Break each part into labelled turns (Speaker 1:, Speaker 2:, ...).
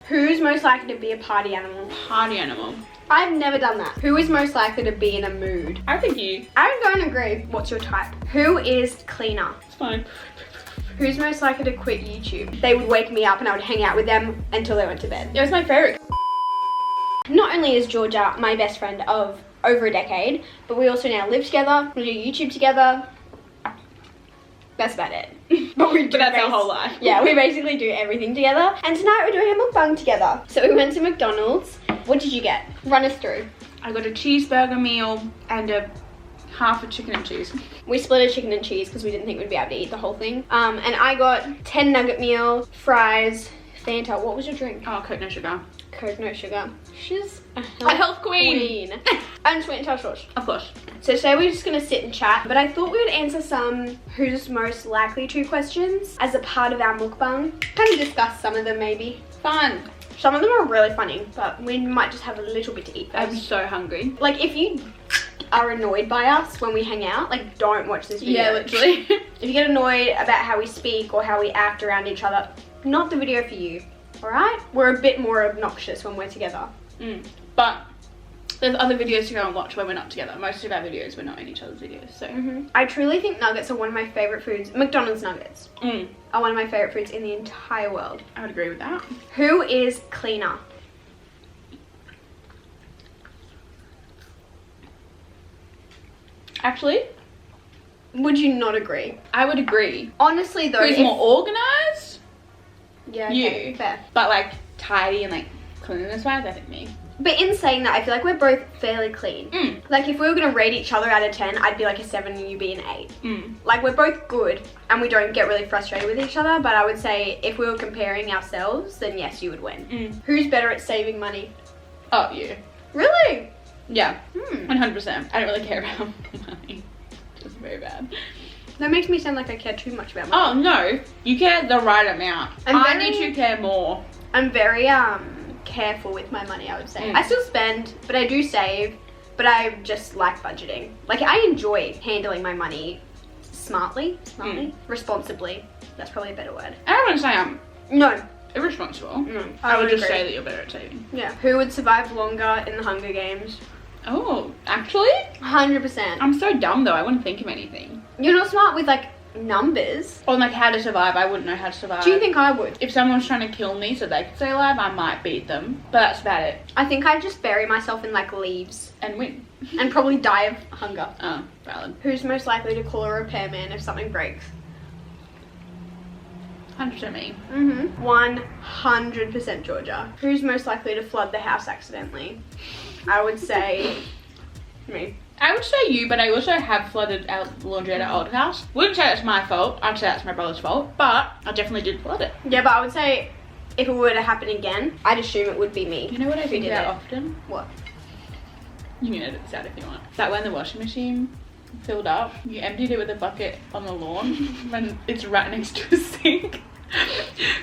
Speaker 1: Who's most likely to be a party animal?
Speaker 2: Party animal.
Speaker 1: I've never done that. Who is most likely to be in a mood?
Speaker 2: I think you.
Speaker 1: I don't agree. What's your type? Who is cleaner?
Speaker 2: It's fine.
Speaker 1: Who's most likely to quit YouTube? They would wake me up and I would hang out with them until they went to bed.
Speaker 2: It was my favorite.
Speaker 1: Not only is Georgia my best friend of over a decade, but we also now live together, we do YouTube together. That's about it. But
Speaker 2: that's our whole life.
Speaker 1: Yeah, we basically do everything together. And tonight we're doing a mukbang together. So we went to McDonald's. What did you get? Run us through.
Speaker 2: I got a cheeseburger meal and a half a chicken and cheese.
Speaker 1: We split a chicken and cheese because we didn't think we'd be able to eat the whole thing. And I got 10 nugget meal, fries, Fanta. What was your drink?
Speaker 2: Oh, Coke no sugar.
Speaker 1: Coke no sugar. She's a
Speaker 2: health queen.
Speaker 1: And sweet and sour sauce.
Speaker 2: Of course.
Speaker 1: So today we're just gonna sit and chat, but I thought we would answer some who's most likely to questions as a part of our mukbang. Kind of discuss some of them maybe.
Speaker 2: Fun.
Speaker 1: Some of them are really funny, but we might just have a little bit to eat first.
Speaker 2: I'm so hungry.
Speaker 1: Like if you are annoyed by us when we hang out, like don't watch this video.
Speaker 2: Yeah, literally.
Speaker 1: If you get annoyed about how we speak or how we act around each other, not the video for you, alright? We're a bit more obnoxious when we're together.
Speaker 2: But there's other videos to go and watch when we're not together. Most of our videos, we're not in each other's videos, so.
Speaker 1: I truly think nuggets are one of my favourite foods. McDonald's nuggets are one of my favourite foods in the entire world.
Speaker 2: I would agree with that.
Speaker 1: Who is cleaner?
Speaker 2: Actually,
Speaker 1: Would you not agree?
Speaker 2: I would agree.
Speaker 1: Honestly though,
Speaker 2: Who's more organised?
Speaker 1: Yeah, okay,
Speaker 2: You.
Speaker 1: fair.
Speaker 2: But like tidy and like cleanliness wise, I think me.
Speaker 1: But in saying that, I feel like we're both fairly clean. Like if we were gonna rate each other out of 10, I'd be like a 7 and you'd be an 8. Like we're both good and we don't get really frustrated with each other, but I would say if we were comparing ourselves, then yes, you would win. Who's better at saving money?
Speaker 2: Oh, you.
Speaker 1: Really?
Speaker 2: Yeah. 100%. I don't really care about money. It's very bad.
Speaker 1: That makes me sound like I care too much about money.
Speaker 2: Oh no, you care the right amount. I need to care more.
Speaker 1: I'm very careful with my money, I would say. I still spend, but I do save, but I just like budgeting. Like I enjoy handling my money smartly, responsibly. That's probably a better word.
Speaker 2: I don't want to say I'm
Speaker 1: No.
Speaker 2: irresponsible.
Speaker 1: No.
Speaker 2: I would just
Speaker 1: agree.
Speaker 2: say that you're better at saving.
Speaker 1: Yeah. Who would survive longer in the Hunger Games?
Speaker 2: Oh, actually?
Speaker 1: 100%.
Speaker 2: I'm so dumb though, I wouldn't think of anything.
Speaker 1: You're not smart with like numbers.
Speaker 2: On like how to survive, I wouldn't know how to survive.
Speaker 1: Do you think I would?
Speaker 2: If someone's trying to kill me so they could stay alive, I might beat them. But that's about it.
Speaker 1: I think I'd just bury myself in like leaves
Speaker 2: And win.
Speaker 1: and probably die of hunger.
Speaker 2: Oh, valid.
Speaker 1: Who's most likely to call a repairman if something breaks?
Speaker 2: 100% me.
Speaker 1: 100% Georgia. Who's most likely to flood the house accidentally? I would say me.
Speaker 2: I would say you, but I also have flooded our laundry at our old house. Wouldn't say that's my fault. I'd say that's my brother's fault. But I definitely did flood it.
Speaker 1: Yeah, but I would say if it were to happen again, I'd assume it would be me.
Speaker 2: You know what I think
Speaker 1: did
Speaker 2: about
Speaker 1: it.
Speaker 2: often?
Speaker 1: What?
Speaker 2: You can edit this out if you want. That when the washing machine filled up, you emptied it with a bucket on the lawn when it's right next to a sink.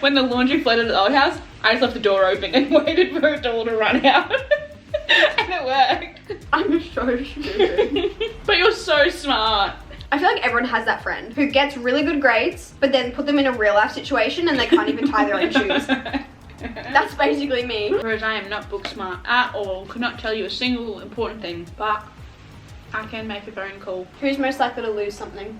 Speaker 2: When the laundry flooded at the old house, I just left the door open and waited for it all to run out. And it worked.
Speaker 1: I'm so stupid.
Speaker 2: But you're so smart.
Speaker 1: I feel like everyone has that friend who gets really good grades, but then put them in a real life situation and they can't even tie their own shoes. That's basically me.
Speaker 2: Whereas I am not book smart at all. Could not tell you a single important thing, but I can make a phone call.
Speaker 1: Who's most likely to lose something?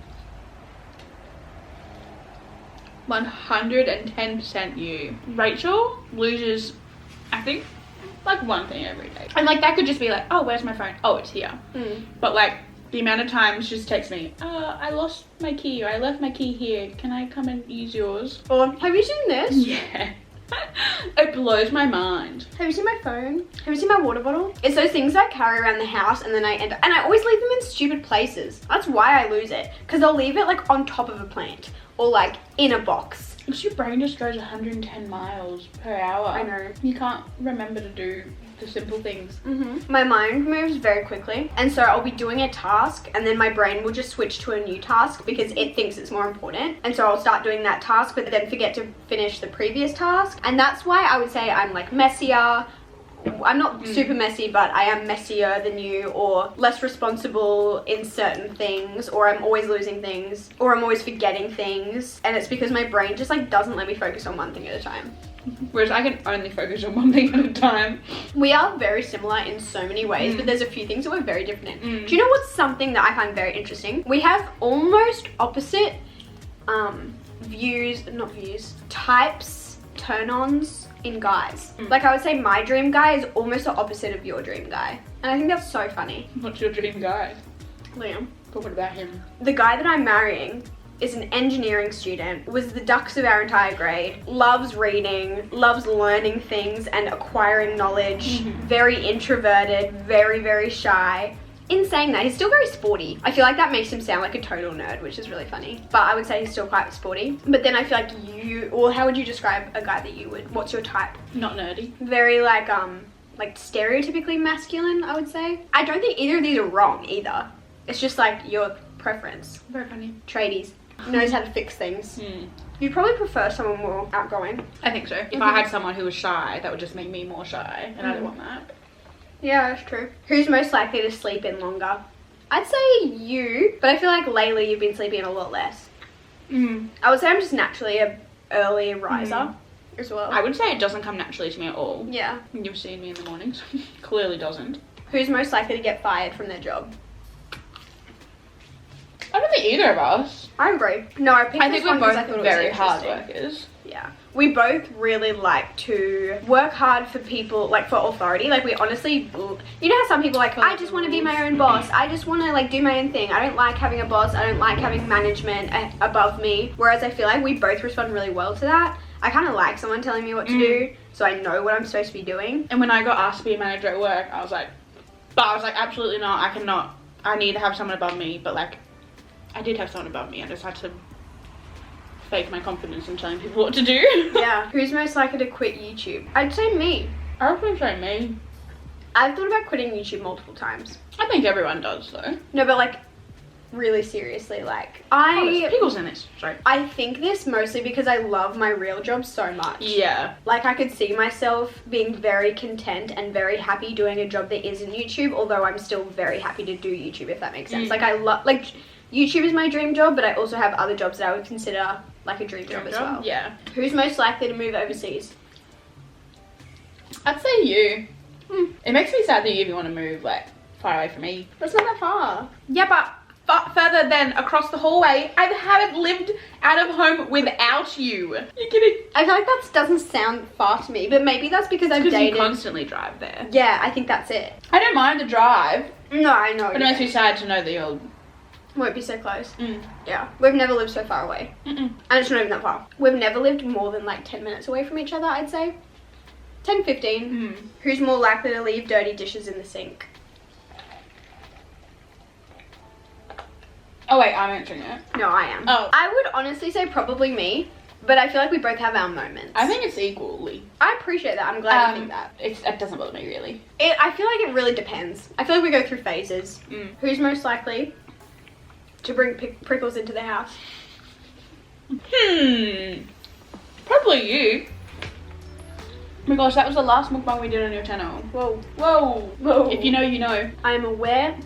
Speaker 2: 110% you. Rachel loses, I think, like one thing every day. And like that could just be like, oh, where's my phone? Oh, it's here. But like the amount of times she just texts me, I lost my key or I left my key here. Can I come and use yours?
Speaker 1: Or have you seen this?
Speaker 2: Yeah. It blows my mind.
Speaker 1: Have you seen my phone? Have you seen my water bottle? It's those things I carry around the house and then and I always leave them in stupid places. That's why I lose it. Because I'll leave it like on top of a plant or like in a box.
Speaker 2: Because your brain just goes 110 miles per hour.
Speaker 1: I know.
Speaker 2: You can't remember to do the simple things.
Speaker 1: My mind moves very quickly, and so I'll be doing a task and then my brain will just switch to a new task because it thinks it's more important, and so I'll start doing that task but then forget to finish the previous task. And that's why I would say I'm like messier. I'm not super messy, but I am messier than you, or less responsible in certain things, or I'm always losing things, or I'm always forgetting things, and it's because my brain just like doesn't let me focus on one thing at a time.
Speaker 2: Whereas I can only focus on one thing at a time.
Speaker 1: We are very similar in so many ways, but there's a few things that we're very different in. Do you know what's something that I find very interesting? We have almost opposite types, turn-ons in guys. Like I would say my dream guy is almost the opposite of your dream guy. And I think that's so funny.
Speaker 2: What's your dream guy?
Speaker 1: Liam.
Speaker 2: Talking about him.
Speaker 1: The guy that I'm marrying is an engineering student, was the ducks of our entire grade, loves reading, loves learning things and acquiring knowledge, very introverted, very, very shy. In saying that, he's still very sporty. I feel like that makes him sound like a total nerd, which is really funny. But I would say he's still quite sporty. But then I feel like or how would you describe a guy that you would? What's your type?
Speaker 2: Not nerdy.
Speaker 1: Very like stereotypically masculine, I would say. I don't think either of these are wrong either. It's just like your preference.
Speaker 2: Very funny.
Speaker 1: Tradies. Knows how to fix things. You'd probably prefer someone more outgoing.
Speaker 2: I think so. If I had someone who was shy, that would just make me more shy, and I don't want that.
Speaker 1: Yeah, that's true. Who's most likely to sleep in longer? I'd say you, but I feel like lately you've been sleeping in a lot less. I would say I'm just naturally a early riser as well.
Speaker 2: I would say it doesn't come naturally to me at all.
Speaker 1: Yeah.
Speaker 2: You've seen me in the mornings. Clearly doesn't.
Speaker 1: Who's most likely to get fired from their job?
Speaker 2: I don't think either of us.
Speaker 1: I agree. No, I picked
Speaker 2: I think
Speaker 1: this one
Speaker 2: we're
Speaker 1: 'cause
Speaker 2: both
Speaker 1: I thought it was
Speaker 2: very hard
Speaker 1: interesting.
Speaker 2: workers.
Speaker 1: Yeah. We both really like to work hard for people, like for authority. Like we honestly, you know how some people are like, I just want to be my own boss. I just want to like do my own thing. I don't like having a boss. I don't like having management above me. Whereas I feel like we both respond really well to that. I kind of like someone telling me what to do, so I know what I'm supposed to be doing.
Speaker 2: And when I got asked to be a manager at work, I was like, absolutely not. I cannot. I need to have someone above me. But like, I did have someone above me. I just had to fake my confidence in telling people what to do.
Speaker 1: Yeah. Who's most likely to quit YouTube? I'd say me.
Speaker 2: I would say me.
Speaker 1: I've thought about quitting YouTube multiple times.
Speaker 2: I think everyone does though.
Speaker 1: No, but like, really seriously, like,
Speaker 2: there's pickles in this. Sorry.
Speaker 1: I think this mostly because I love my real job so much.
Speaker 2: Yeah.
Speaker 1: Like, I could see myself being very content and very happy doing a job that isn't YouTube, although I'm still very happy to do YouTube, if that makes sense. Like, I love, like, YouTube is my dream job, but I also have other jobs that I would consider like a dream job as well.
Speaker 2: Yeah.
Speaker 1: Who's most likely to move overseas?
Speaker 2: I'd say you. It makes me sad that you even want to move like far away from me.
Speaker 1: That's not that far.
Speaker 2: Yeah, but further than across the hallway. I haven't lived out of home without you. You're kidding?
Speaker 1: I feel like that doesn't sound far to me, but maybe that's because I've dated.
Speaker 2: You constantly drive there.
Speaker 1: Yeah, I think that's it.
Speaker 2: I don't mind the drive.
Speaker 1: No, I know.
Speaker 2: But it makes me sad to know that you'll
Speaker 1: won't be so close. Yeah, we've never lived so far away. And it's not even that far. We've never lived more than like 10 minutes away from each other, I'd say. 10, 15. Who's more likely to leave dirty dishes in the sink?
Speaker 2: Oh wait, I'm answering it.
Speaker 1: No, I am.
Speaker 2: Oh.
Speaker 1: I would honestly say probably me, but I feel like we both have our moments.
Speaker 2: I think it's equally.
Speaker 1: I appreciate that. I'm glad you think that.
Speaker 2: It doesn't bother me really.
Speaker 1: I feel like it really depends. I feel like we go through phases. Who's most likely to bring prickles into the house?
Speaker 2: Probably you. Oh my gosh, that was the last mukbang we did on your channel.
Speaker 1: Whoa.
Speaker 2: Whoa.
Speaker 1: Whoa.
Speaker 2: If you know, you know.
Speaker 1: I'm aware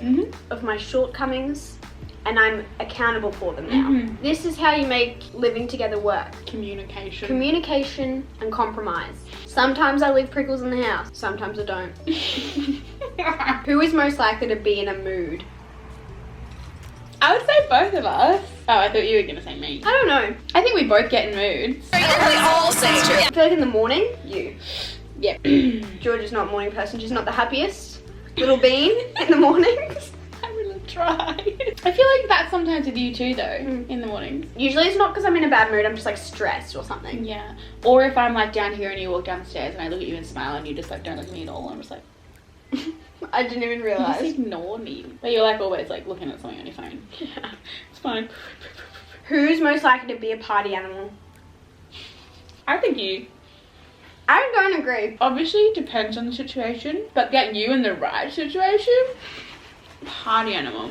Speaker 1: of my shortcomings and I'm accountable for them now. This is how you make living together work.
Speaker 2: Communication.
Speaker 1: Communication and compromise. Sometimes I leave prickles in the house, sometimes I don't. Who is most likely to be in a mood?
Speaker 2: I would say both of us. Oh, I thought you were going to say me.
Speaker 1: I don't know.
Speaker 2: I think we both get in moods.
Speaker 1: We all say true. I feel like in the morning, you.
Speaker 2: Yep.
Speaker 1: Georgia's not a morning person. She's not the happiest little bean in the mornings.
Speaker 2: I really try. I feel like that's sometimes with you too though, in the mornings.
Speaker 1: Usually it's not because I'm in a bad mood. I'm just like stressed or something.
Speaker 2: Yeah. Or if I'm like down here and you walk downstairs and I look at you and smile and you just like don't look at me at all. I'm just like...
Speaker 1: I didn't even
Speaker 2: You
Speaker 1: realise.
Speaker 2: just ignore me. But you're like always like looking at something on your phone.
Speaker 1: Yeah.
Speaker 2: It's fine.
Speaker 1: Who's most likely to be a party animal?
Speaker 2: I think you.
Speaker 1: I don't agree.
Speaker 2: Obviously it depends on the situation, but get you in the right situation, party animal.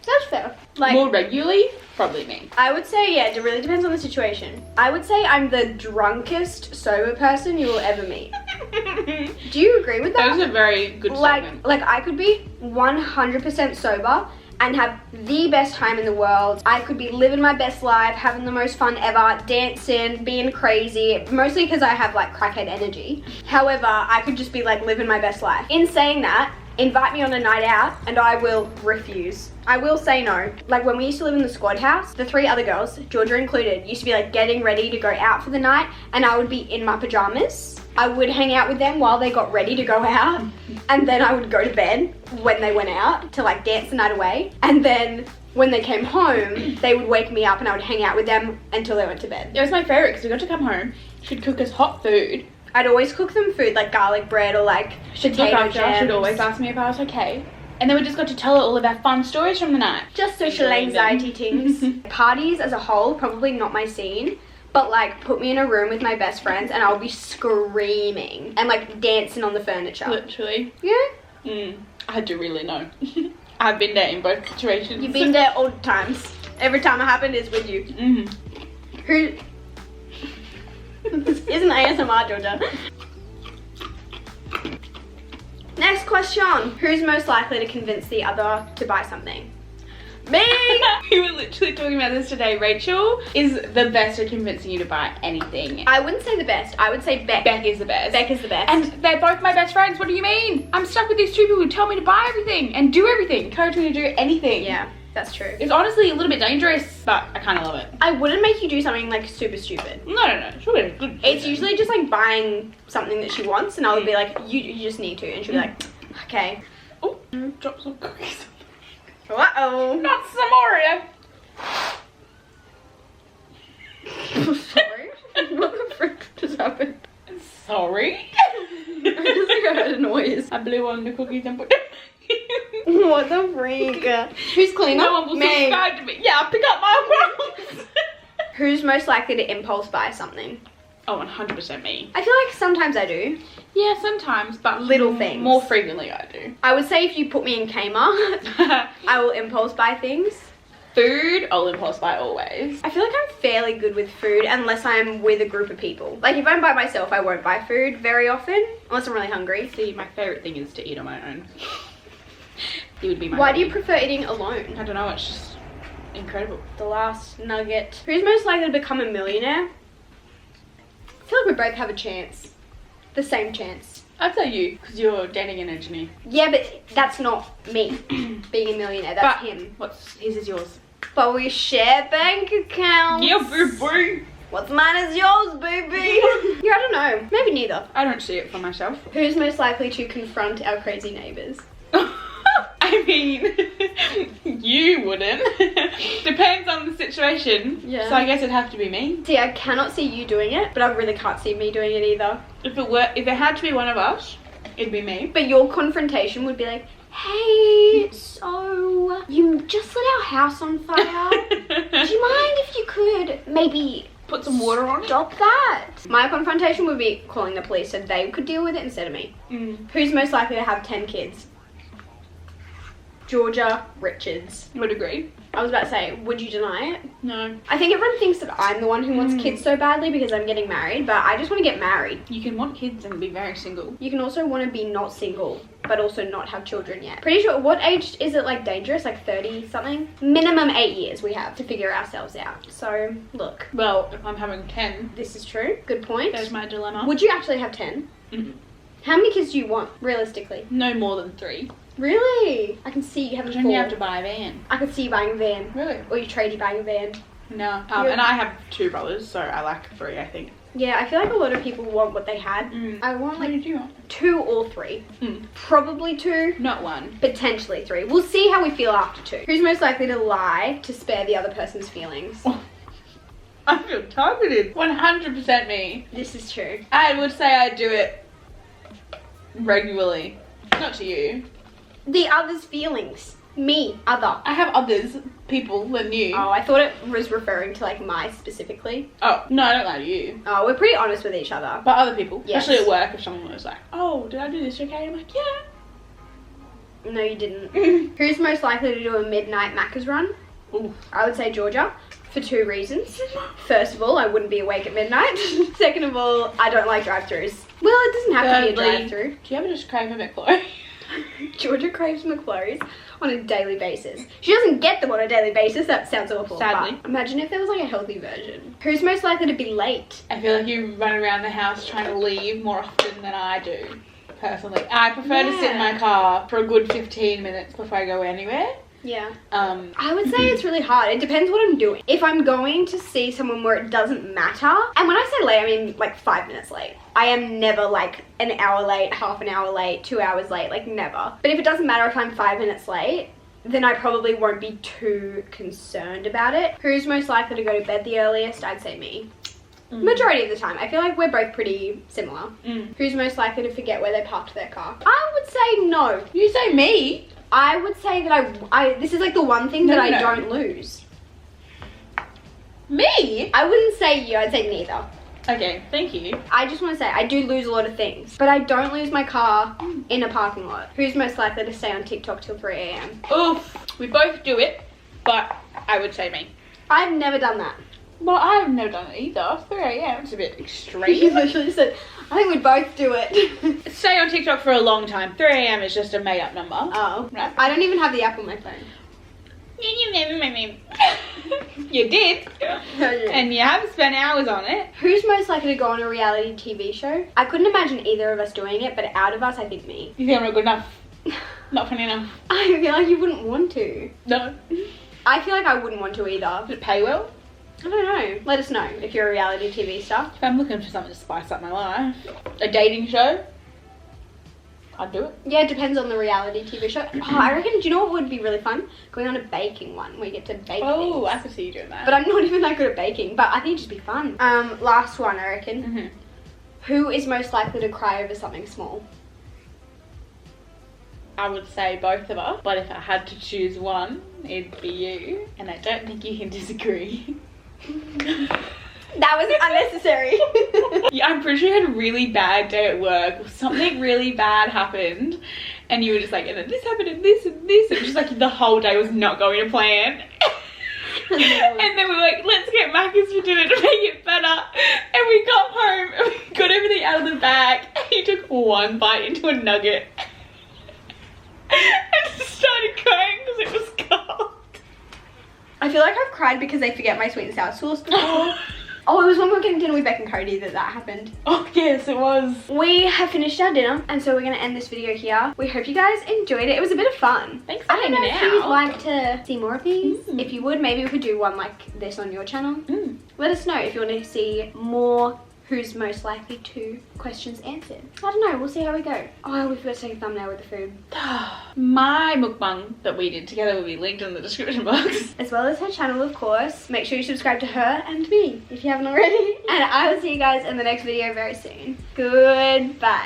Speaker 1: That's fair. Like,
Speaker 2: more regularly, probably me.
Speaker 1: I would say, yeah, it really depends on the situation. I would say I'm the drunkest sober person you will ever meet. Do you agree with that?
Speaker 2: That was a very good statement.
Speaker 1: Like I could be 100% sober and have the best time in the world. I could be living my best life, having the most fun ever, dancing, being crazy, mostly because I have like crackhead energy. However, I could just be like living my best life. In saying that, invite me on a night out and I will refuse. I will say no. Like when we used to live in the squad house, the 3 other girls, Georgia included, used to be like getting ready to go out for the night, and I would be in my pajamas. I would hang out with them while they got ready to go out, and then I would go to bed when they went out to like dance the night away, and then when they came home, they would wake me up and I would hang out with them until they went to bed.
Speaker 2: It was my favourite because we got to come home, she'd cook us hot food.
Speaker 1: I'd always cook them food like garlic bread or like potato jams.
Speaker 2: She'd always ask me if I was okay. And then we just got to tell her all of our fun stories from the night.
Speaker 1: Just social anxiety things. Parties as a whole, probably not my scene. But like, put me in a room with my best friends and I'll be screaming and like dancing on the furniture.
Speaker 2: Literally.
Speaker 1: Yeah?
Speaker 2: I do really know. I've been there in both situations.
Speaker 1: You've been there all the times. Every time it happened is with you. Who... This isn't ASMR, Georgia. Next question. Who's most likely to convince the other to buy something? Me!
Speaker 2: We were literally talking about this today. Rachel is the best at convincing you to buy anything.
Speaker 1: I wouldn't say the best. I would say Beck.
Speaker 2: Beck is the best.
Speaker 1: Beck is the best.
Speaker 2: And they're both my best friends. What do you mean? I'm stuck with these 2 people who tell me to buy everything and do everything. Encourage me to do anything.
Speaker 1: Yeah, that's true.
Speaker 2: It's honestly a little bit dangerous, but I kind of love it.
Speaker 1: I wouldn't make you do something like super stupid.
Speaker 2: No. Sure, it's good.
Speaker 1: It's usually just like buying something that she wants, and I would be like, you just need to. And she'll be like, okay.
Speaker 2: Oh, drop some cookies.
Speaker 1: Uh-oh.
Speaker 2: Not some Oreo.
Speaker 1: Sorry? What the frick just happened?
Speaker 2: Sorry?
Speaker 1: I just think I heard a noise.
Speaker 2: I blew on the cookies and put them.
Speaker 1: What the freak? Who's cleaning
Speaker 2: No
Speaker 1: up?
Speaker 2: one will
Speaker 1: Me.
Speaker 2: subscribe to me. Yeah, pick up my world.
Speaker 1: Who's most likely to impulse buy something?
Speaker 2: Oh, 100% me.
Speaker 1: I feel like sometimes I do.
Speaker 2: Yeah, sometimes, but
Speaker 1: Little things.
Speaker 2: More frequently I do.
Speaker 1: I would say if you put me in Kmart, I will impulse buy things.
Speaker 2: Food, I'll impulse buy always.
Speaker 1: I feel like I'm fairly good with food unless I'm with a group of people. Like if I'm by myself, I won't buy food very often unless I'm really hungry.
Speaker 2: See, my favourite thing is to eat on my own. It would be my
Speaker 1: Why
Speaker 2: hobby.
Speaker 1: do you prefer eating alone?
Speaker 2: I don't know, it's just incredible.
Speaker 1: The last nugget. Who's most likely to become a millionaire? I feel like we both have a chance. The same chance.
Speaker 2: I'd say you, because you're dating an engineer.
Speaker 1: Yeah, but that's not me being a millionaire. That's him.
Speaker 2: What's his is yours?
Speaker 1: But we share bank accounts.
Speaker 2: Yeah, baby.
Speaker 1: What's mine is yours, baby. Yeah, I don't know. Maybe neither.
Speaker 2: I don't see it for myself.
Speaker 1: Who's most likely to confront our crazy neighbours?
Speaker 2: I mean, you wouldn't. Depends on the situation.
Speaker 1: Yeah.
Speaker 2: So I guess it'd have to be me.
Speaker 1: See, I cannot see you doing it, but I really can't see me doing it either.
Speaker 2: If it had to be one of us, it'd be me.
Speaker 1: But your confrontation would be like, hey, so you just lit our house on fire. Do you mind if you could maybe
Speaker 2: Put some water on it?
Speaker 1: stop that? My confrontation would be calling the police so they could deal with it instead of me. Who's most likely to have 10 kids? Georgia Richards.
Speaker 2: Would agree.
Speaker 1: I was about to say, would you deny it?
Speaker 2: No.
Speaker 1: I think everyone thinks that I'm the one who wants kids so badly because I'm getting married, but I just want to get married.
Speaker 2: You can want kids and be very single.
Speaker 1: You can also want to be not single, but also not have children yet. Pretty sure, what age is it like dangerous? Like 30 something? Minimum 8 years we have to figure ourselves out. So, look.
Speaker 2: Well, if I'm having 10,
Speaker 1: This is true. Good point.
Speaker 2: there's my dilemma.
Speaker 1: Would you actually have 10?
Speaker 2: Mhm.
Speaker 1: How many kids do you want, realistically?
Speaker 2: No more than 3.
Speaker 1: Really? I can see you having
Speaker 2: Then
Speaker 1: 4.
Speaker 2: you have to buy a van.
Speaker 1: I could see you buying a van.
Speaker 2: Really?
Speaker 1: Or you trade you buying a van.
Speaker 2: No.
Speaker 1: Yeah.
Speaker 2: And I have 2 brothers, so I like 3, I think.
Speaker 1: Yeah, I feel like a lot of people want what they had. I want
Speaker 2: What
Speaker 1: like
Speaker 2: did you want?
Speaker 1: 2 or 3.
Speaker 2: Mm.
Speaker 1: Probably 2.
Speaker 2: Not 1.
Speaker 1: Potentially 3. We'll see how we feel after 2. Who's most likely to lie to spare the other person's feelings?
Speaker 2: I feel targeted. 100% me.
Speaker 1: This is true.
Speaker 2: I would say I do it regularly. Not to you.
Speaker 1: The other's feelings. Me. Other.
Speaker 2: I have others, people than you.
Speaker 1: Oh, I thought it was referring to like my specifically.
Speaker 2: Oh, no, I don't lie to you.
Speaker 1: Oh, we're pretty honest with each other.
Speaker 2: But other people,
Speaker 1: Yes.
Speaker 2: especially at work, if someone was like, oh, did I do this okay? I'm like, yeah.
Speaker 1: No, you didn't. Who's most likely to do a midnight Macca's run?
Speaker 2: Ooh.
Speaker 1: I would say Georgia. For 2 reasons. First of all, I wouldn't be awake at midnight. Second of all, I don't like drive-thrus. Well, it doesn't have to be a
Speaker 2: Thirdly,
Speaker 1: drive-thru.
Speaker 2: do you ever just crave a McFlurry?
Speaker 1: Georgia craves McFlurries on a daily basis. She doesn't get them on a daily basis. That sounds awful.
Speaker 2: Sadly.
Speaker 1: But imagine if there was like a healthy version. Who's most likely to be late?
Speaker 2: I feel like you run around the house trying to leave more often than I do, personally. I prefer to sit in my car for a good 15 minutes before I go anywhere.
Speaker 1: Yeah. I would say it's really hard. It depends what I'm doing. If I'm going to see someone where it doesn't matter, and when I say late, I mean like 5 minutes late. I am never like an hour late, half an hour late, 2 hours late, like never. But if it doesn't matter if I'm 5 minutes late, then I probably won't be too concerned about it. Who's most likely to go to bed the earliest? I'd say me. Majority of the time. I feel like we're both pretty similar. Who's most likely to forget where they parked their car? I would say no.
Speaker 2: You say me?
Speaker 1: I would say that I this is like the one thing that I don't lose.
Speaker 2: Me?
Speaker 1: I wouldn't say you, I'd say neither.
Speaker 2: Okay, thank you.
Speaker 1: I just want to say, I do lose a lot of things, but I don't lose my car in a parking lot. Who's most likely to stay on TikTok till 3 a.m?
Speaker 2: Oof, we both do it, but I would say me.
Speaker 1: I've never done that.
Speaker 2: Well, I've never done it either. 3 a.m. It's a bit
Speaker 1: You
Speaker 2: extreme.
Speaker 1: literally said, I think we'd both do it.
Speaker 2: Stay on TikTok for a long time. 3 a.m. is just a made up number.
Speaker 1: Oh.
Speaker 2: Right.
Speaker 1: I don't even have the app on my phone.
Speaker 2: You did. And you have spent hours on it.
Speaker 1: Who's most likely to go on a reality TV show? I couldn't imagine either of us doing it, but out of us, I think me.
Speaker 2: You think I'm not good enough? Not funny enough?
Speaker 1: I feel like you wouldn't want to.
Speaker 2: No.
Speaker 1: I feel like I wouldn't want to either.
Speaker 2: Does it pay well?
Speaker 1: I don't know. Let us know if you're a reality TV star.
Speaker 2: If I'm looking for something to spice up my life. A dating show? I'd do it.
Speaker 1: Yeah, it depends on the reality TV show. Oh, I reckon, do you know what would be really fun? Going on a baking one where you get to bake
Speaker 2: Oh,
Speaker 1: things.
Speaker 2: I could see you doing that.
Speaker 1: But I'm not even that good at baking, but I think it'd just be fun. Last one, I reckon. Who is most likely to cry over something small?
Speaker 2: I would say both of us, but if I had to choose one, it'd be you. And I don't think you can disagree.
Speaker 1: That was unnecessary.
Speaker 2: Yeah, I'm pretty sure you had a really bad day at work. Something really bad happened. And you were just like, and then this happened and this and this. And just like the whole day was not going to plan. And then we were like, let's get Macca's for dinner to make it better. And we got home and we got everything out of the bag. And you took one bite into a nugget. And just started crying because it was cold.
Speaker 1: I feel like I've cried because they forget my sweet and sour sauce before. Oh, it was when we were getting dinner with Beck and Cody that happened.
Speaker 2: Oh yes, it was.
Speaker 1: We have finished our dinner, and so we're going to end this video here. We hope you guys enjoyed it. It was a bit of fun.
Speaker 2: Thanks for
Speaker 1: I don't know
Speaker 2: hanging
Speaker 1: if you'd
Speaker 2: out.
Speaker 1: like to see more of these. If you would, maybe we could do one like this on your channel. Let us know if you want to see more who's most likely to questions answered. I don't know, we'll see how we go. Oh, we forgot to take a thumbnail with the food.
Speaker 2: My mukbang that we did together will be linked in the description box.
Speaker 1: As well as her channel, of course. Make sure you subscribe to her and me if you haven't already. And I will see you guys in the next video very soon. Goodbye.